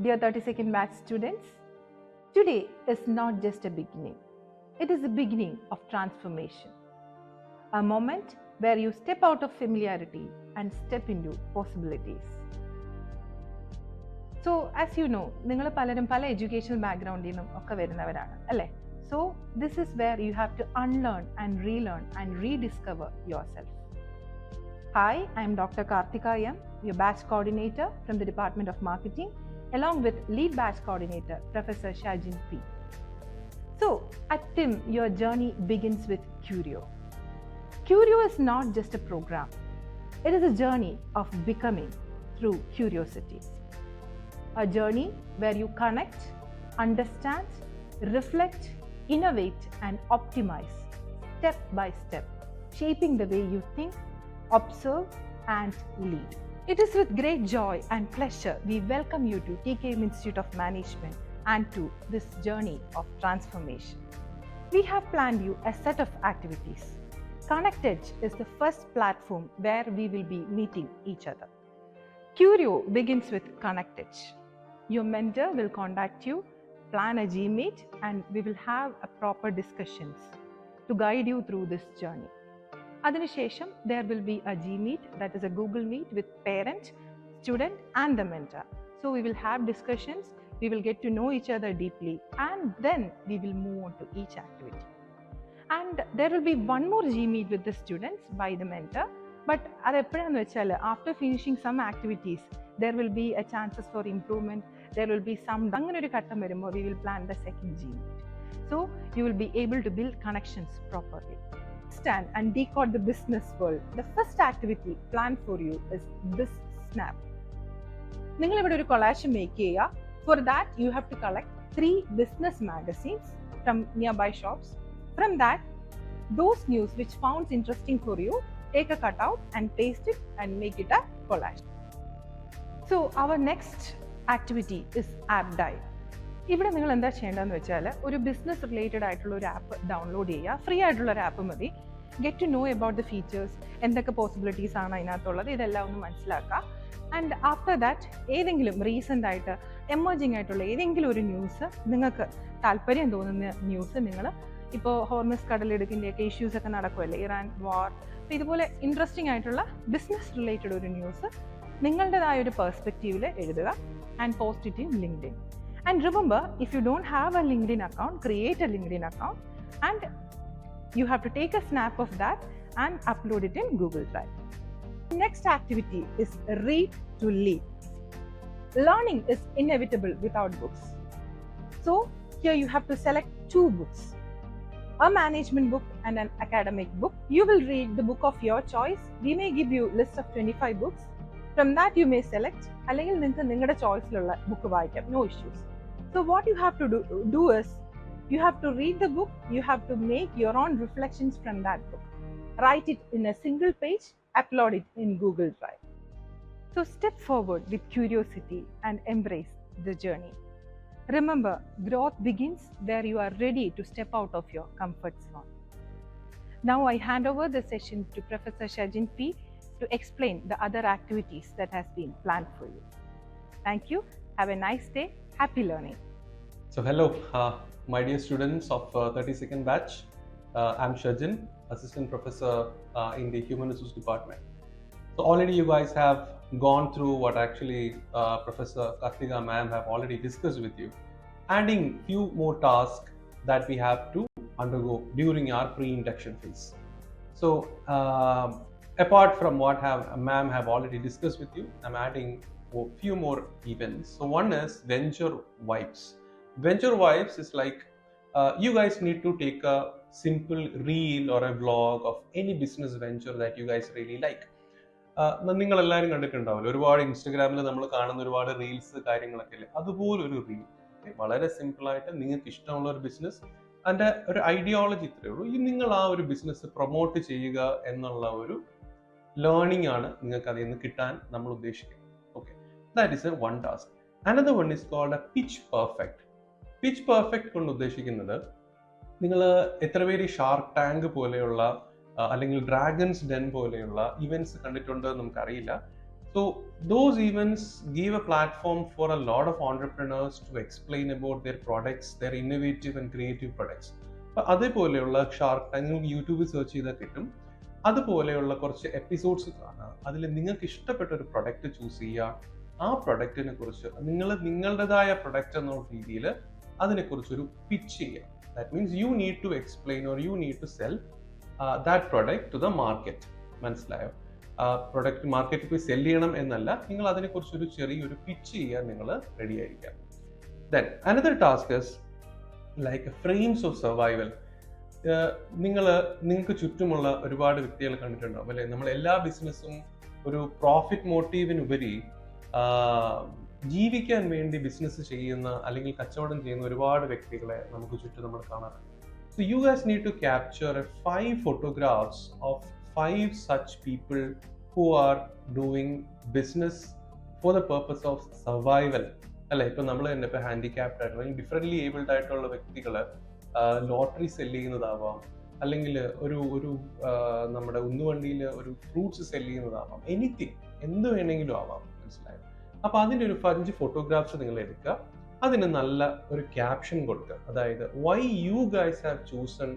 Dear 32nd batch students, today is not just a beginning, it is the beginning of transformation. A moment where you step out of familiarity and step into possibilities. So, as you know, നിങ്ങൾ പലരും പല educational ബാക്ക്ഗ്രൗണ്ടിൽ നിന്നും ഒക്കെ വരുന്നവരാണ് അല്ലേ? So, this is where you have to unlearn and relearn and rediscover yourself. Hi, I am Dr. Karthika M, your batch coordinator from the Department of Marketing, along with lead batch coordinator, Professor Shajin P. So, at TIM, your journey begins with Curio. Curio is not just a program. It is a journey of becoming through curiosity. A journey where you connect, understand, reflect, innovate, and optimize step by step, shaping the way you think, observe, and lead. It is with great joy and pleasure we welcome you to TKM Institute of Management and to this journey of transformation. We have planned you a set of activities. Connect Edge is the first platform where we will be meeting each other. Curio begins with Connect Edge. Your mentor will contact you, plan a G-Meet, and we will have a proper discussions to guide you through this journey. Adinishesham, there will be a G-Meet, that is a Google Meet with parent, student, and the mentor. So we will have discussions, we will get to know each other deeply, and then we will move on to each activity. And there will be one more G-Meet with the students by the mentor. But after finishing some activities, there will be a chances for improvement. There will be some, we will plan the second G-Meet. So you will be able to build connections properly. Understand and decode the business world. The first activity planned for you is this snap. You will collage make. For that, you have to collect 3 business magazines from nearby shops. From that, those news which found interesting for you, take a cutout and paste it and make it a collage. So our next activity is app dive. ഇവിടെ നിങ്ങൾ എന്താ ചെയ്യേണ്ടതെന്ന് വെച്ചാൽ ഒരു business related ആയിട്ടുള്ള ഒരു app download ചെയ്യുക. Free ആയിട്ടുള്ള ഒരു ആപ്പ് മതി. Get to know about the features, എന്തൊക്കെ പോസിബിലിറ്റീസ് ആണ് അതിനകത്തുള്ളത്, ഇതെല്ലാം ഒന്ന് മനസ്സിലാക്കുക. ആൻഡ് ആഫ്റ്റർ ദാറ്റ് ഏതെങ്കിലും റീസെൻ്റ് ആയിട്ട് എമർജിങ് ആയിട്ടുള്ള ഏതെങ്കിലും ഒരു ന്യൂസ്, നിങ്ങൾക്ക് താല്പര്യം തോന്നുന്ന ന്യൂസ്, നിങ്ങൾ ഇപ്പോൾ ഹോർമസ് കടലിടുക്കിൻ്റെയൊക്കെ ഇഷ്യൂസൊക്കെ നടക്കുമല്ലേ, ഇറാൻ വാർ, അപ്പോൾ ഇതുപോലെ ഇൻട്രസ്റ്റിംഗ് ആയിട്ടുള്ള ബിസിനസ് റിലേറ്റഡ് ഒരു ന്യൂസ് നിങ്ങളുടേതായ ഒരു പെർസ്പെക്റ്റീവിൽ എഴുതുക and post it in LinkedIn. And remember, if you don't have a LinkedIn account, create a LinkedIn account and you have to take a snap of that and upload it in Google Drive. Next activity is read to lead. Learning is inevitable without books. So here you have to select 2 books, a management book and an academic book. You will read the book of your choice. We may give you list of 25 books. From that you may select, അല്ലെങ്കിൽ നിങ്ങൾക്ക് നിങ്ങളുടെ ചോയ്സിലുള്ള book വായിക്കാം, no issues. So what you have to do is, you have to read the book, you have to make your own reflections from that book. Write it in a single page, upload it in Google Drive. So step forward with curiosity and embrace the journey. Remember, growth begins where you are ready to step out of your comfort zone. Now I hand over the session to Professor Shajin P to explain the other activities that has been planned for you. Thank you. Have a nice day. Happy learning. So hello, my dear students of 32nd batch. I'm Shajin, Assistant Professor in the Human Resource Department. So already you guys have gone through what actually Professor Karthika ma'am have already discussed with you, adding few more tasks that we have to undergo during our pre-induction phase. So apart from what ma'am have already discussed with you, I'm adding a few more events. So one is Venture Vibes. Venture Vibes is like you guys need to take a simple reel or a vlog of any business venture that you guys really like. നിങ്ങൾ എല്ലാവരും കണ്ടിട്ടുണ്ടാവില്ല, ഒരുപാട് ഇൻസ്റ്റഗ്രാമിൽ നമ്മൾ കാണുന്ന ഒരുപാട് reels കാര്യങ്ങളൊക്കെ അല്ലേ, അതുപോലൊരു റീൽ വളരെ സിമ്പിളായിട്ട് നിങ്ങൾക്ക് ഇഷ്ടമുള്ള ഒരു ബിസിനസ്, അതിൻ്റെ ഒരു ഐഡിയോളജി ഇത്രയേ ഉള്ളൂ. നിങ്ങൾ ആ ഒരു ബിസിനസ് പ്രൊമോട്ട് ചെയ്യുക എന്നുള്ള ഒരു ലേണിംഗ് ആണ് നിങ്ങൾക്ക് അതിൽ നിന്ന് കിട്ടാൻ നമ്മൾ ഉദ്ദേശിക്കുന്നത്. Okay, that is one task. Another one is called a pitch perfect. Pitch perfect കൊണ്ട് ഉദ്ദേശിക്കുന്നത്, നിങ്ങൾ എത്ര പേര് ഷാർക്ക് ടാങ്ക് പോലെയുള്ള അല്ലെങ്കിൽ ഡ്രാഗൺസ് ഡെൻ പോലെയുള്ള ഇവന്റ്സ് കണ്ടിട്ടുണ്ടോ നമുക്കറിയില്ല. So those events give a platform for a lot of entrepreneurs to explain about their products, their innovative and creative products. അപ്പോൾ അതേപോലെയുള്ള ഷാർക്ക് ടാങ്ക് നിങ്ങൾക്ക് യൂട്യൂബിൽ സെർച്ച് ചെയ്താൽ കിട്ടും. അതുപോലെയുള്ള കുറച്ച് എപ്പിസോഡ്സ് കാണുക. അതിൽ നിങ്ങൾക്ക് ഇഷ്ടപ്പെട്ട ഒരു പ്രൊഡക്റ്റ് ചൂസ് ചെയ്യുക. ആ പ്രൊഡക്റ്റിനെ കുറിച്ച് നിങ്ങളുടേതായ പ്രൊഡക്റ്റ് എന്നുള്ള രീതിയിൽ അതിനെക്കുറിച്ചൊരു പിച്ച് ചെയ്യുക. That means you need to explain or you need to sell that product to the market. മനസ്സിലായോ? പ്രൊഡക്റ്റ് മാർക്കറ്റിൽ പോയി സെല് ചെയ്യണം എന്നല്ല, നിങ്ങൾ അതിനെക്കുറിച്ചൊരു ചെറിയൊരു പിച്ച് ചെയ്യാൻ നിങ്ങൾ റെഡി ആയിരിക്കാം. Then another task is like frames of survival. നിങ്ങൾക്ക് ചുറ്റുമുള്ള ഒരുപാട് വ്യക്തികൾ കണ്ടിട്ടുണ്ടാവും അല്ലെ? നമ്മൾ എല്ലാ ബിസിനസ്സും ഒരു പ്രോഫിറ്റ് മോട്ടീവിനുപരി ജീവിക്കാൻ വേണ്ടി ബിസിനസ് ചെയ്യുന്ന അല്ലെങ്കിൽ കച്ചവടം ചെയ്യുന്ന ഒരുപാട് വ്യക്തികളെ നമുക്ക് ചുറ്റും നമ്മൾ കാണാറുണ്ട്. So you guys need to capture 5 photographs of 5 such people who are doing business for the purpose of survival. അല്ലെ? ഇപ്പൊ നമ്മൾ തന്നെ ഇപ്പൊ ഹാൻഡിക്യാപ്ഡ് ആയിട്ടുള്ള ഡിഫറെന്റ്ലി ഏബിൾഡ് ആയിട്ടുള്ള വ്യക്തികള് ലോട്ടറി സെല് ചെയ്യുന്നതാവാം, അല്ലെങ്കിൽ ഒരു നമ്മുടെ ഉന്തുവണ്ടിയിൽ ഒരു ഫ്രൂട്ട്സ് സെല് ചെയ്യുന്നതാവാം, എനിത്തിങ് എന്ത് വേണമെങ്കിലും ആവാം. മനസ്സിലായോ? അപ്പൊ അതിന്റെ ഒരു 5 ഫോട്ടോഗ്രാഫ്സ് നിങ്ങൾ എടുക്കുക. അതിന് നല്ല ഒരു ക്യാപ്ഷൻ കൊടുക്കുക. അതായത് why you guys have chosen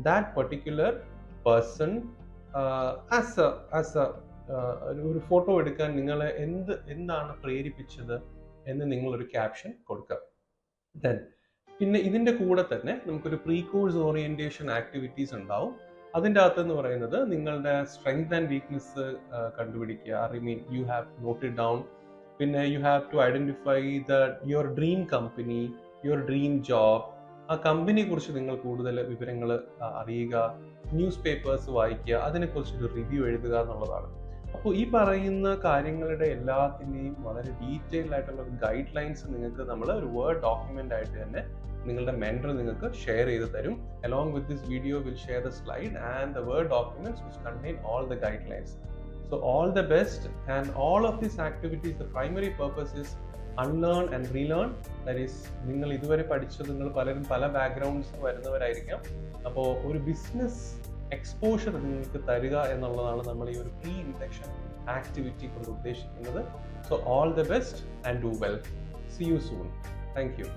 that particular person as ഒരു ഫോട്ടോ എടുക്കാൻ നിങ്ങളെ എന്താണ് പ്രേരിപ്പിച്ചത് എന്ന് നിങ്ങളൊരു ക്യാപ്ഷൻ കൊടുക്കുക. ദെൻ പിന്നെ ഇതിന്റെ കൂടെ തന്നെ നമുക്കൊരു പ്രീ കോഴ്സ് ഓറിയന്റേഷൻ ആക്ടിവിറ്റീസ് ഉണ്ടാവും. അതിൻ്റെ അകത്തെന്ന് പറയുന്നത് നിങ്ങളുടെ സ്ട്രെങ്ത് ആൻഡ് വീക്ക്നെസ് കണ്ടുപിടിക്കുക. I mean you have note it down. പിന്നെ you have to identify your dream company, your dream job. ആ കമ്പനിയെ കുറിച്ച് നിങ്ങൾ കൂടുതൽ വിവരങ്ങൾ അറിയുക, ന്യൂസ് പേപ്പേഴ്സ് വായിക്കുക, അതിനെക്കുറിച്ചൊരു റിവ്യൂ എഴുതുക എന്നുള്ളതാണ്. അപ്പോൾ ഈ പറയുന്ന കാര്യങ്ങളുടെ എല്ലാത്തിൻ്റെയും വളരെ ഡീറ്റെയിൽഡ് ആയിട്ടുള്ള ഒരു ഗൈഡ് ലൈൻസ് നിങ്ങൾക്ക് നമ്മൾ ഒരു വേർഡ് ഡോക്യുമെന്റ് ആയിട്ട് തന്നെ നിങ്ങളുടെ മെൻറ്റർ നിങ്ങൾക്ക് ഷെയർ ചെയ്ത് തരും. Along with this video, we'll share the slide and the Word documents which contain all the guidelines. So all the best, and all of these activities, the primary purpose is unlearn and relearn. That is, നിങ്ങൾ ഇതുവരെ പഠിച്ചത് നിങ്ങൾ പലരും പല backgrounds വരുന്നവരായിരിക്കാം. അപ്പോൾ ഒരു business exposure നിങ്ങൾക്ക് തരിക എന്നുള്ളതാണ് നമ്മൾ ഈ ഒരു പ്രീ ഇൻഡക്ഷൻ ആക്ടിവിറ്റി കൊണ്ട് ഉദ്ദേശിക്കുന്നത്. So all the best and do well. See you soon. Thank you.